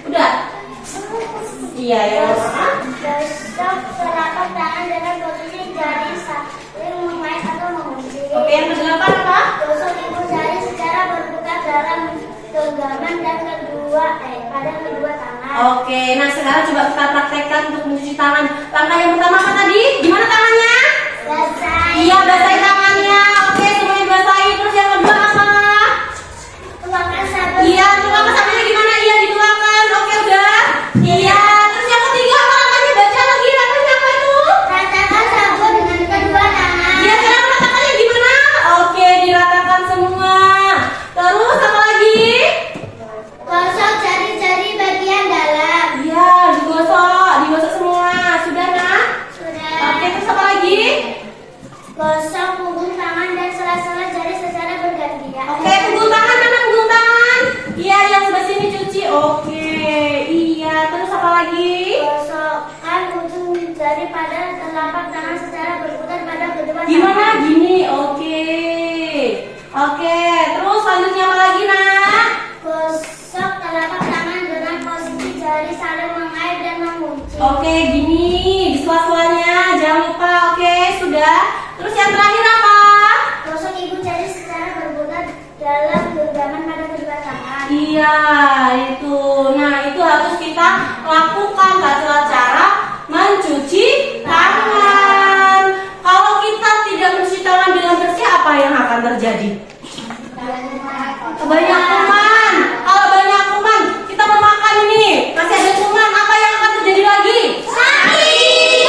S1: Udah? Iya, yang
S2: Gosok telapak tangan dengan posisi jari saling mengait atau mengunci.
S1: Oke, yang kedelapan apa?
S2: Gosok ibu jari secara berputar dalam genggaman dan pada kedua tangan.
S1: Oke, nah sekarang coba kita praktekkan untuk mencuci tangan. Langkah yang pertama apa tadi? Gimana tangannya?
S2: Basahi.
S1: Iya, basahi tangannya. Oke, semuanya basahi. Terus yang kedua apa?
S2: Tuangkan sabun.
S1: Iya, tuangkan sabunnya gimana? Iya, dituangkan. Oke, udah. Iya, terus yang ketiga apa langkahnya? Baca lagi langkahnya apa itu?
S2: Ratakan sabun dengan kedua tangan.
S1: Iya, sekarang ratakannya gimana? Oke, diratakan semua. Terus apa lagi?
S2: Gosok jari-jari bagian dalam.
S1: Iya, digosok semua. Sudah, Nak?
S2: Sudah.
S1: Oke, terus apa lagi?
S2: Gosok punggung tangan dan sela-sela jari secara bergantian.
S1: Oke, punggung tangan, mana punggung tangan? Iya, yang sebelah sini cuci. Oke, iya. Terus apa lagi?
S2: Gosokkan ujung jari pada telapak tangan secara berputar pada kedua tangan.
S1: Gimana? Gini. Oke. Oke, terus selanjutnya apa lagi, Nak?
S2: Gosok telapak tangan dengan posisi jari saling mengait dan mengunci.
S1: Oke, gini. Di sela-selanya. Jangan lupa. Oke, sudah. Terus yang terakhir apa?
S2: Gosok ibu jari secara berputar dalam genggaman pada kedua tangan.
S1: Iya, itu. Nah, itu harus kita lakukan cara mencuci tangan. Kalau kita tidak mencuci tangan dengan bersih, apa yang akan terjadi? Banyak kuman. Kalau banyak kuman, kita memakan ini, masih ada kuman, apa yang akan terjadi lagi? Sakit.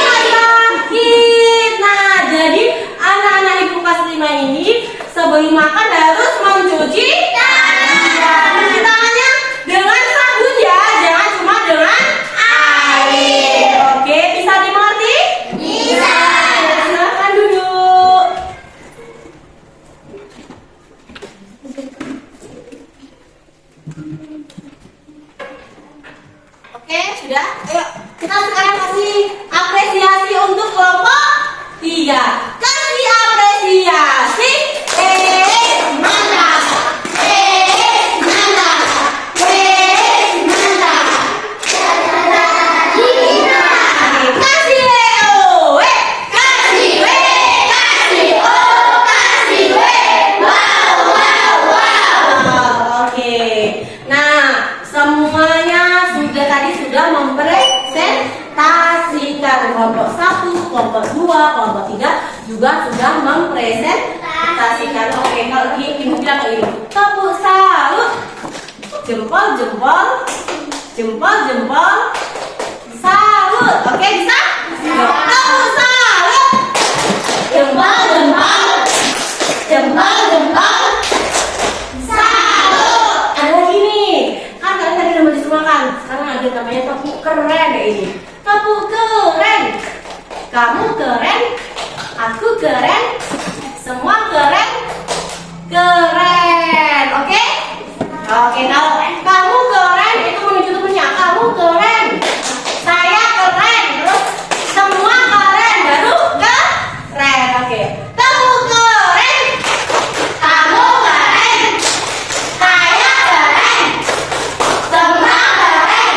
S1: Nah, jadi anak-anak ibu kelas 5 ini sebelum makan harus mencuci tangan. Mencuci tangannya dengan sabun ya, jangan cuma dengan air. Oke, bisa dimengerti?
S2: Bisa.
S1: Silakan duduk. sudah. Ayo, kita sekarang kasih apresiasi untuk kelompok 3. Kasih apresiasi. Mantap. Mantap. Mantap. Kasih Leo. Kasih W. Kasih O. Kasih W. Wow, wow, wow. Oke. Nah, semuanya tadi sudah mempresentasikan. Kelompok 1, kelompok 2, kelompok 3 juga sudah mempresentasikan. Oke, kalau ibu bilang kayak gini, tepuk salut, jempol jempol, jempol jempol, salut. Oke, bisa? Tepuk salut, jempol jempol, jempol jempol, salut. Ada lagi nih, kan kalian tadi udah disemuakan. Sekarang ada namanya tepuk keren kayak ini. Tepuk keren. Kamu keren, aku keren, semua keren, keren. Oke? Oke, kalau kamu keren itu menuju temennya. Kamu keren, saya keren, terus semua keren, baru keren. Oke, kamu keren, kamu keren, saya keren, semua keren,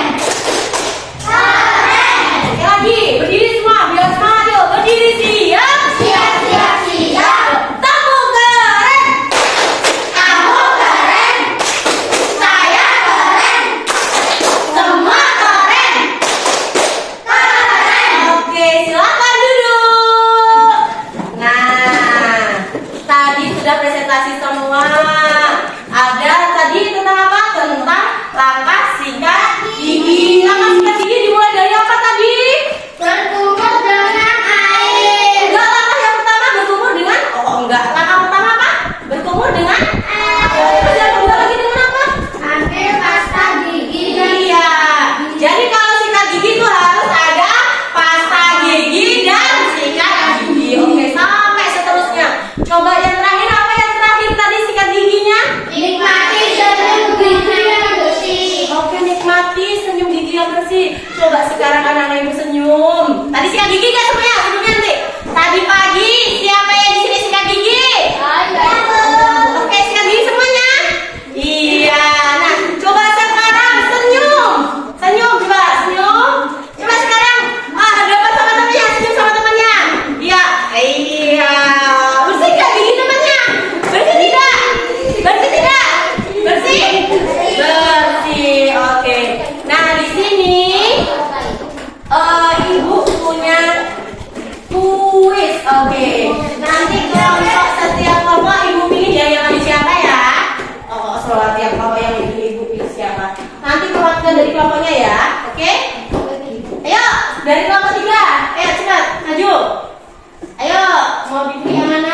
S1: keren. Oke, lagi berdiri semua, biar semangat yuk. Berdiri siap, siap, siap, siap. Kamu keren, kamu keren, saya keren, semua keren, keren. Oke, silakan duduk. Nah, tadi sudah presentasi semua. Ada tadi tentang apa? Tentang langkah sikat gigi. Langkah sikat gigi dimulai dari apa tadi? Berkumur dengan air. Enggak, langkah yang pertama berkumur dengan enggak. Langkah pertama apa? Berkumur dengan air. Terus yang kedua lagi dengan apa? Ambil pasta gigi. Iya. Jadi kalau sikat gigi itu harus ada pasta gigi dan sikat gigi. Oke, sampai seterusnya. Coba yang terakhir apa yang terakhir tadi sikat giginya? Nikmati senyum gigi yang bersih. Oke, nikmati senyum gigi yang bersih. Coba sekarang anak-anak ibu senyum. Tadi sikat gigi kan semuanya? Senyumnya nanti. Tadi pagi siapa yang di sini sikat gigi? Oke, sikat gigi semuanya? Iya. Nah, coba sekarang senyum. Senyum, coba senyum. Coba sekarang dapat sama temannya, senyum sama temannya. Iya. Iya. Bersih nggak gigi temannya? Bersih tidak? Bersih tidak? Bersih? Bersih. Oke. Nah, di sini ibu punya kuis. Oke. Nanti kelompok setiap kelompok ibu pilih ya yang ada siapa ya? Soal tiap kelompok yang ibu pilih siapa? Nanti perwakilan dari kelompoknya ya. Oke? Ayo, dari kelompok 3. Ayo cepat, maju. Ayo, mau dipilih yang mana?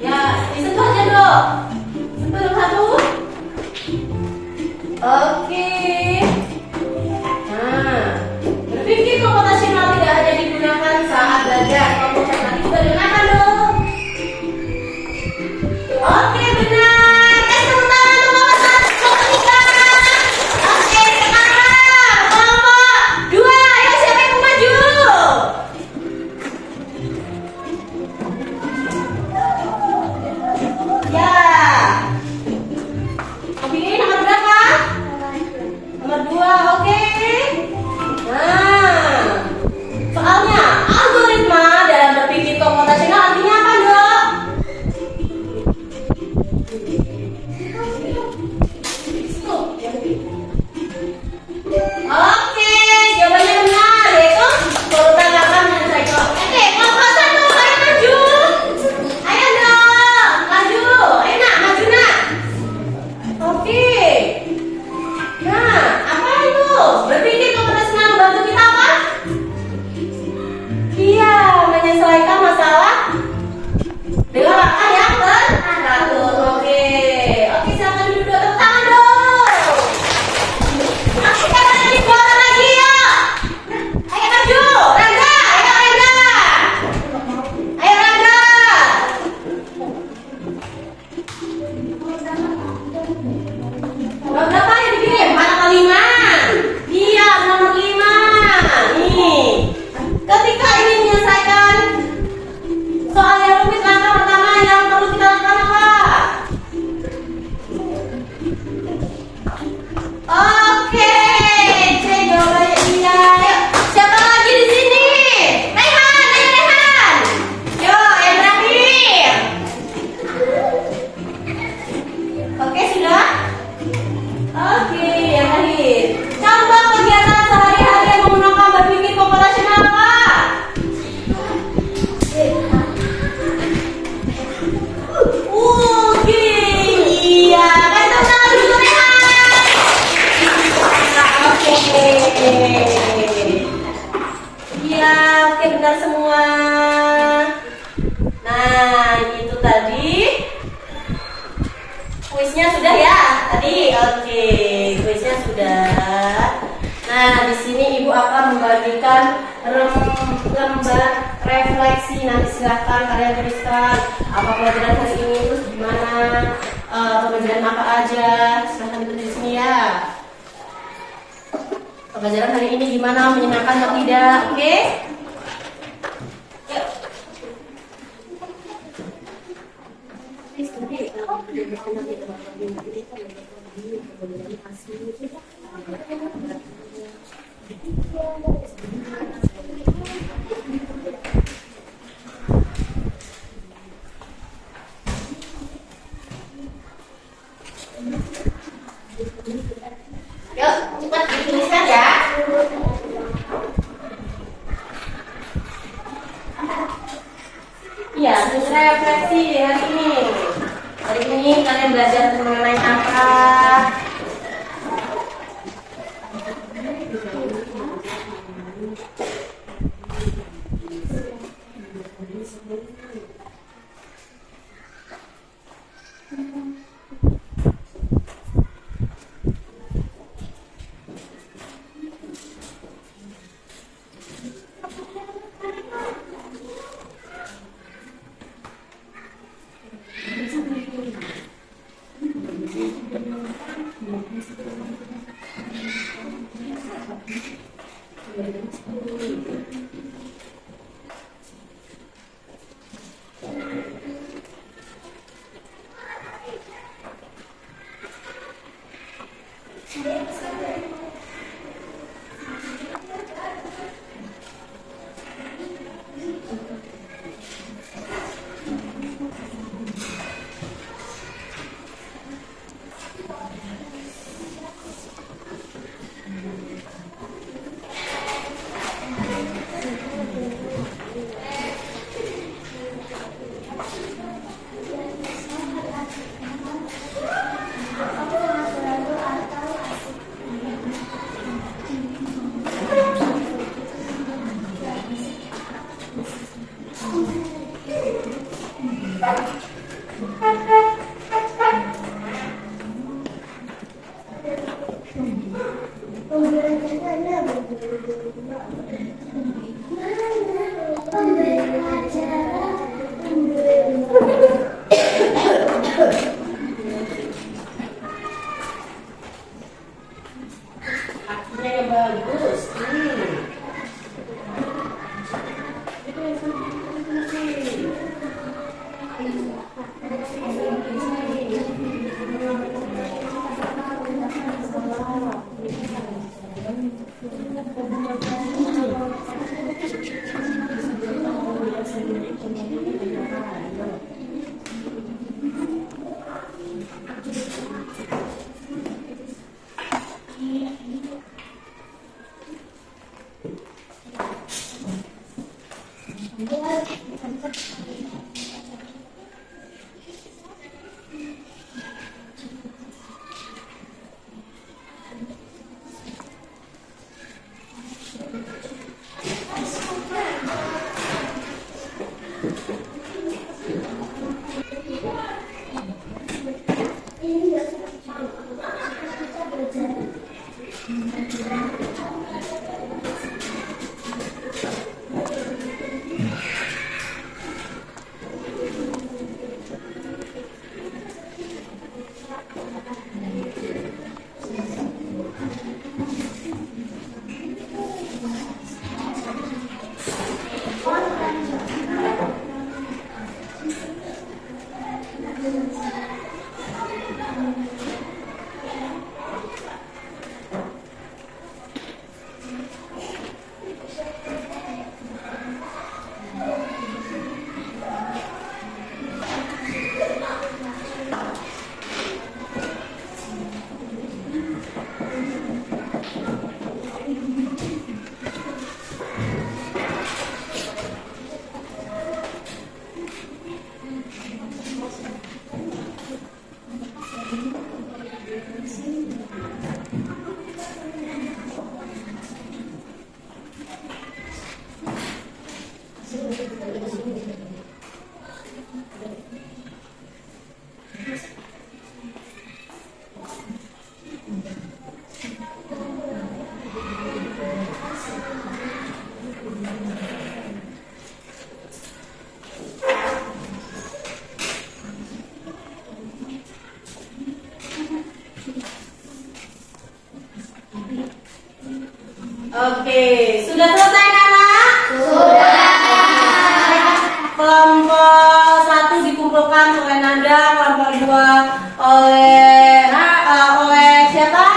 S1: Ya, disentuh aja dulu. Sentuh yang satu. Oke. Nah, berpikir komputasional tidak hanya digunakan saat belajar. Kelompok tadi juga digunakan dong. Oke, benar. Tepuk tangan untuk kelompok 3. Oke, sekarang kelompok 2. Ayo siapa yang mau maju? Ya. Pilih nomor berapa? Nomor 2, oke. Nah, soalnya algoritma dalam berpikir komputasional artinya apa, Dok? Oke, jawabannya benar, yaitu urutan 8 menyelesaikan. Oke, kelompok 1. Nah, itu tadi kuisnya sudah ya tadi. Oke, kuisnya sudah. Nah, di sini Ibu akan membagikan lembar refleksi. Nanti silahkan kalian tuliskan apa pelajaran hari ini, terus gimana, pembelajaran apa aja. Silahkan ditulis di sini ya. Pembelajaran hari ini gimana, menyenangkan atau tidak? Oke? Yuk, cepat dituliskan ya. Iya, terus refleksi hari ini. Hari ini kalian belajar mengenai apa? Akhirnya yang bagus. Oke, sudah selesai anak? Sudah. Kelompok 1 dikumpulkan oleh Nanda, kelompok 2 oleh siapa?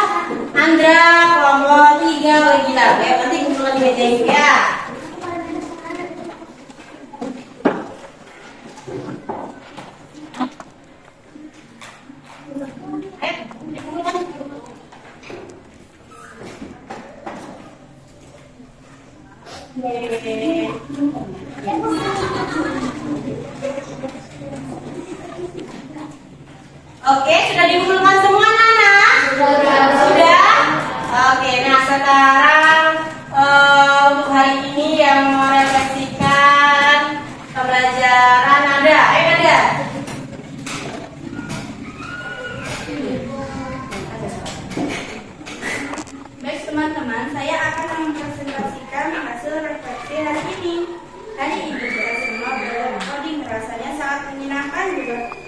S1: Andra, kelompok 3 oleh Gita. Oke, nanti kumpulkan di meja ini ya. Oke, sudah dikumpulkan semua Nana? Sudah. Oke, nah sekarang untuk hari ini yang merefleksikan pembelajaran Nanda. Ayo Nanda.
S5: Baik teman-teman, saya akan mempresentasikan hasil refleksi hari ini. Hari ini semua belajar coding rasanya sangat menyenangkan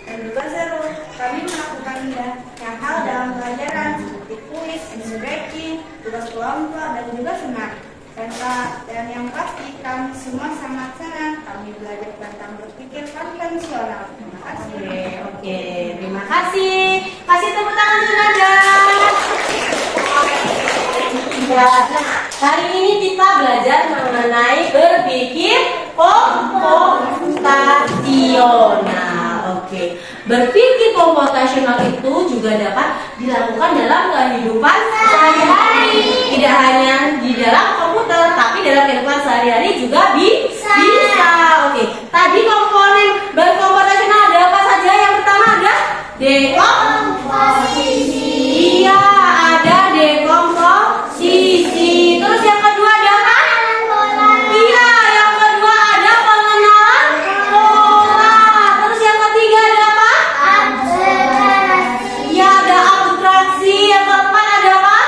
S5: dan juga seru. Kami melakukan banyak hal dalam pelajaran seperti kuis, stretching, tugas kelompok dan juga senam. Dan yang pasti kami semua sangat senang. Kami belajar tentang berpikir konvensional. Terima kasih.
S1: Oke, terima kasih. Kasih tepuk tangan untuk Nanda. Hari ini kita belajar mengenai berpikir komputasional. Oke, berpikir komputasional itu juga dapat dilakukan dalam kehidupan sehari-hari. Tidak hanya di dalam komputer, tapi dalam kehidupan sehari-hari juga bisa. Oke, tadi komponen berkomputasional ada apa saja? Yang pertama ada dekomposisi. Iya, ada dekomposisi. Terus yang kedua ada apa? Iya, yang kedua ada pengenalan pola. Terus yang ketiga ada apa? Iya, ada abstraksi. Yang keempat ada apa?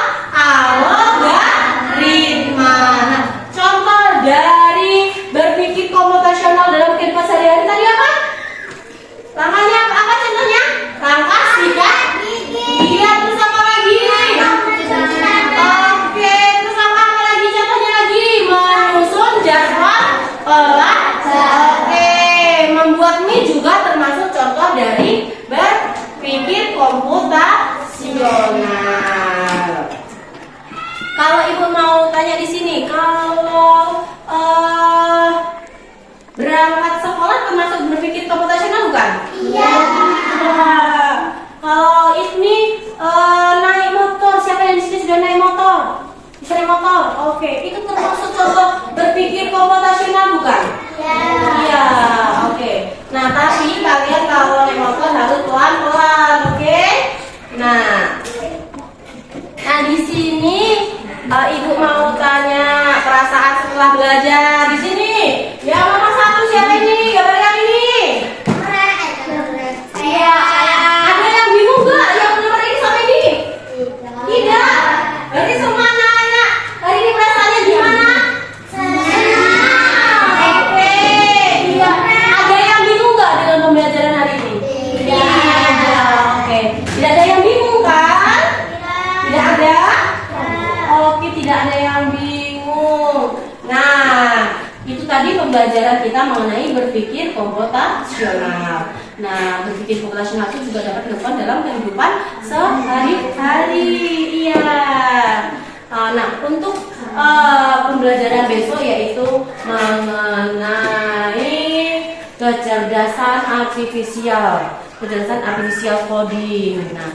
S1: Algoritma. Nah, contoh dari berpikir komputasional dalam kehidupan sehari-hari tadi apa? Langkahnya apa contohnya? Langkah sikat gigi. Iya, terus apa lagi? Oke, terus langkah apa lagi? Contohnya lagi menyusun jadwal pelajaran. Oke, membuat mie juga termasuk contoh dari berpikir komputasional. Kalau ibu mau tanya di sini, kalau berangkat sekolah termasuk berpikir komputasional bukan? Iya. Kalau ini naik motor, siapa yang di sini sudah naik motor? Bisa naik motor? Oke, itu termasuk contoh berpikir komputasional bukan? Iya. Oke. Nah, tapi kalian kalau naik motor harus pelan-pelan, oke? Nah, di sini ibu mau tanya perasaan setelah belajar di sini. Yang nomor 1 siapa ini? Gambar yang ini. Iya. Ada yang bingung nggak? Yang nomor ini sampai ini? Tidak. Berarti semua anak-anak hari ini perasaannya gimana? Oke. Iya. Ada yang bingung nggak dengan pembelajaran hari ini? Tidak. Oke. Tidak ada yang bingung kan? Tidak ada. Oke, tidak ada yang bingung. Nah, itu tadi pembelajaran kita mengenai berpikir komputasional. Nah, berpikir komputasional itu juga dapat dilakukan dalam kehidupan sehari-hari. Iya. Nah, untuk pembelajaran besok yaitu mengenai kecerdasan artifisial coding. Nah,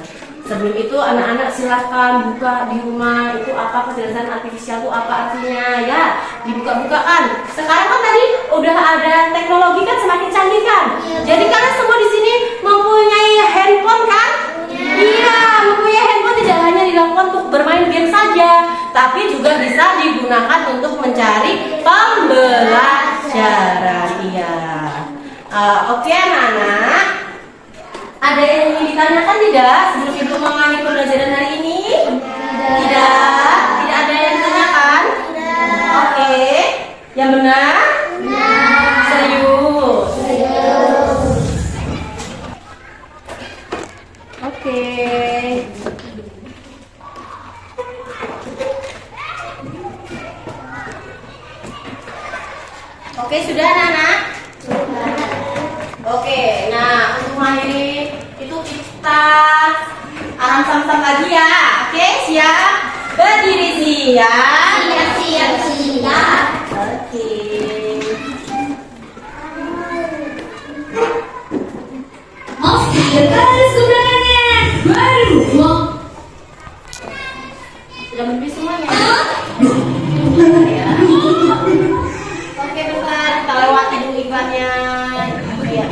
S1: sebelum itu anak-anak silahkan buka di rumah itu apa kecerdasan artifisial itu apa artinya ya, dibuka-bukaan. Sekarang kan tadi udah ada teknologi kan semakin canggih kan. Jadi kalian semua di sini mempunyai handphone kan? Iya, mempunyai handphone tidak hanya dilakukan untuk bermain game saja, tapi juga bisa digunakan untuk mencari pembelajaran. Iya. Oke anak-anak. Ada yang ingin ditanyakan tidak sebelum ibu mengalami pembelajaran hari ini? Tidak. Tidak ada yang ditanyakan? Oke. Yang benar? Serius. Oke. Sam-sam lagi ya. Oke, siap? Berdiri siap.
S2: Siap.
S1: Oke. Sudah berdiri semuanya? Ya. Oke, bentar. Kita lewati dulu iklannya. Iya.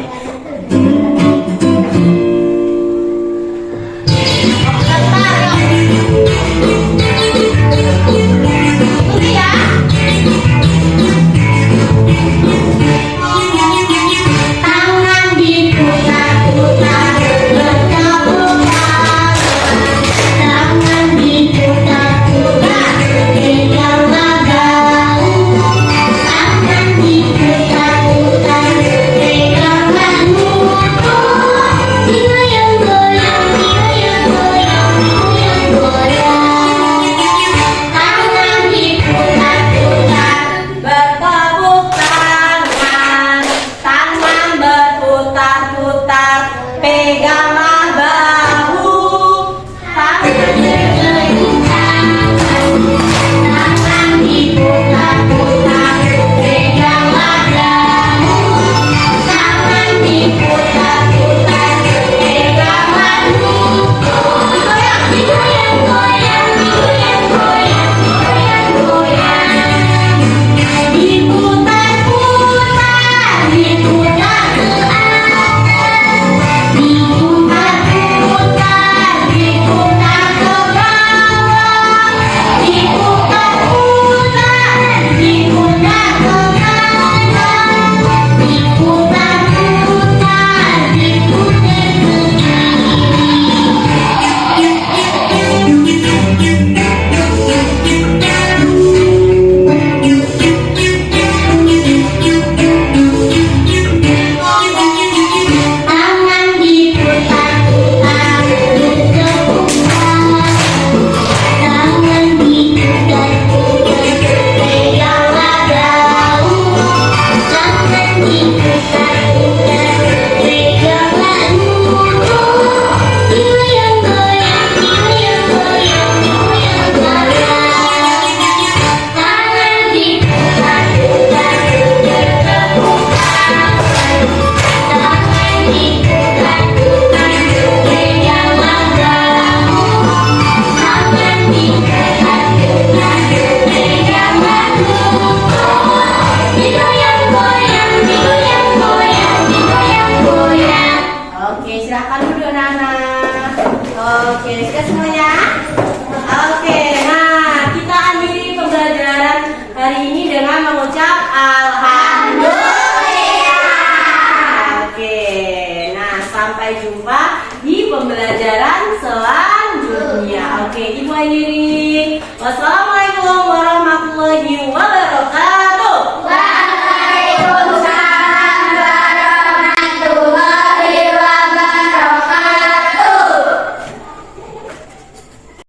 S1: Oke, sudah semuanya? Oke, nah kita akhiri pembelajaran hari ini dengan mengucap Alhamdulillah. Oke, nah sampai jumpa di pembelajaran selanjutnya. Oke, Ibu akhiri. Wassalamualaikum warahmatullahi wabarakatuh.